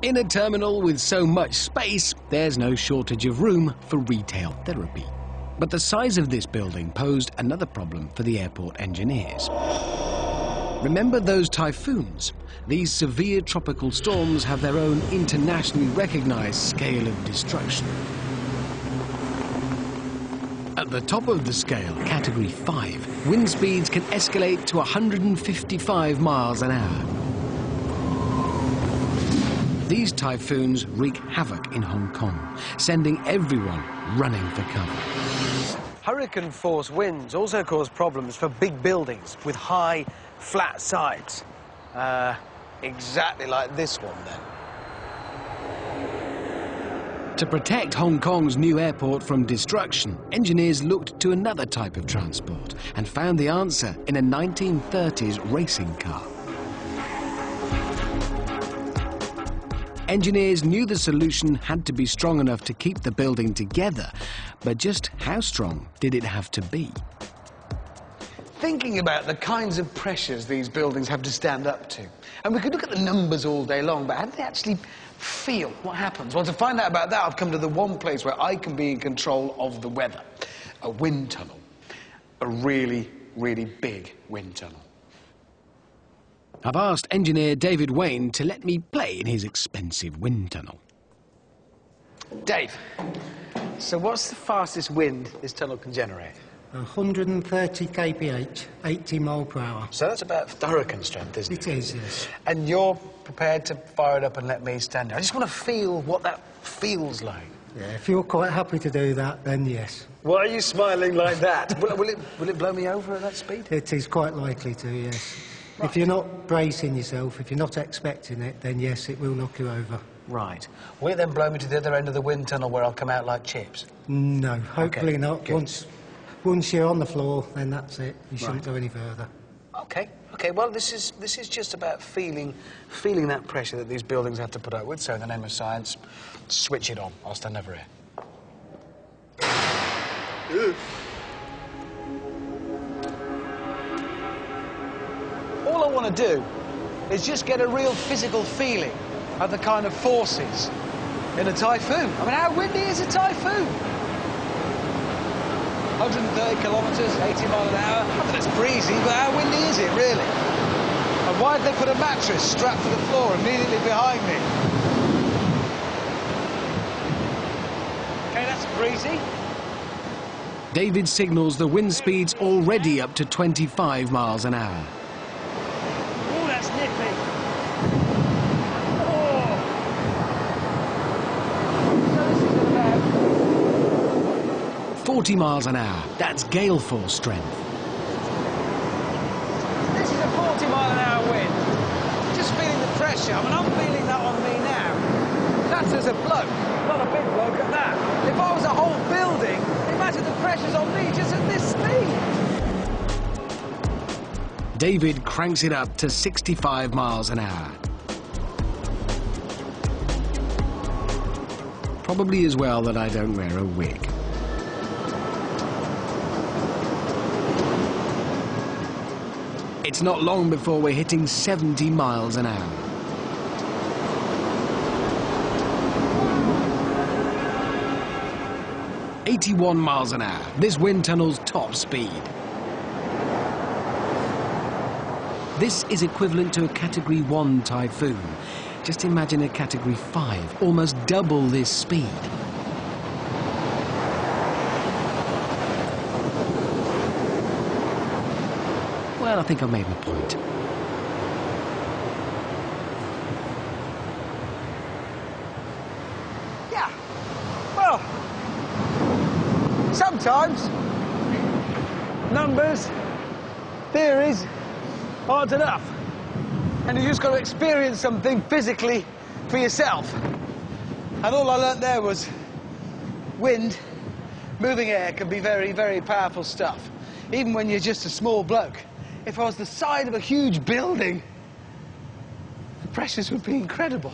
In a terminal with so much space, there's no shortage of room for retail therapy. But the size of this building posed another problem for the airport engineers. Remember those typhoons? These severe tropical storms have their own internationally recognized scale of destruction. At the top of the scale, Category 5, wind speeds can escalate to 155 miles an hour. These typhoons wreak havoc in Hong Kong, sending everyone running for cover. Hurricane-force winds also cause problems for big buildings with high, flat sides. Exactly like this one, then. To protect Hong Kong's new airport from destruction, engineers looked to another type of transport and found the answer in a 1930s racing car. Engineers knew the solution had to be strong enough to keep the building together, but just how strong did it have to be? Thinking about the kinds of pressures these buildings have to stand up to, and we could look at the numbers all day long, but how do they actually feel? What happens? Well, to find out about that, I've come to the one place where I can be in control of the weather. A wind tunnel. A really, really big wind tunnel. I've asked engineer David Wayne to let me play in his expensive wind tunnel. Dave, so what's the fastest wind this tunnel can generate? 130 kph, 80 mile per hour. So that's about hurricane strength, isn't it? It is, yes. And you're prepared to fire it up and let me stand there. I just want to feel what that feels like. Yeah, if you're quite happy to do that, then yes. Why are you smiling like that? will it blow me over at that speed? It is quite likely to, yes. Right. If you're not bracing yourself, if you're not expecting it, then yes, it will knock you over. Right. Will it then blow me to the other end of the wind tunnel where I'll come out like chips? No, hopefully not. Good. Once you're on the floor, then that's it. You shouldn't go any further. Okay. Well, this is just about feeling that pressure that these buildings have to put up with. So, in the name of science, switch it on. I'll stand over here. All I want to do is just get a real physical feeling of the kind of forces in a typhoon. I mean, how windy is a typhoon? 130 kilometres, 80 mile an hour. I think that's breezy, but how windy is it, really? And why have they put a mattress strapped to the floor immediately behind me? OK, that's breezy. David signals the wind speed's already up to 25 miles an hour. Oh, that's nippy. 40 miles an hour. That's gale force strength. This is a 40 mile an hour wind. Just feeling the pressure. I mean, I'm feeling that on me now. That's as a bloke, not a big bloke at that. If I was a whole building, imagine the pressures on me just at this speed. David cranks it up to 65 miles an hour. Probably as well that I don't wear a wig. It's not long before we're hitting 70 miles an hour. "81 miles an hour, this wind tunnel's top speed. This is equivalent to a Category 1 typhoon. Just imagine a Category 5, almost double this speed. Well, I think I've made my point. Yeah. Well, sometimes numbers, theories aren't enough. And you just got to experience something physically for yourself. And all I learnt there was wind, moving air can be very, very powerful stuff. Even when you're just a small bloke. If I was the side of a huge building, the pressures would be incredible.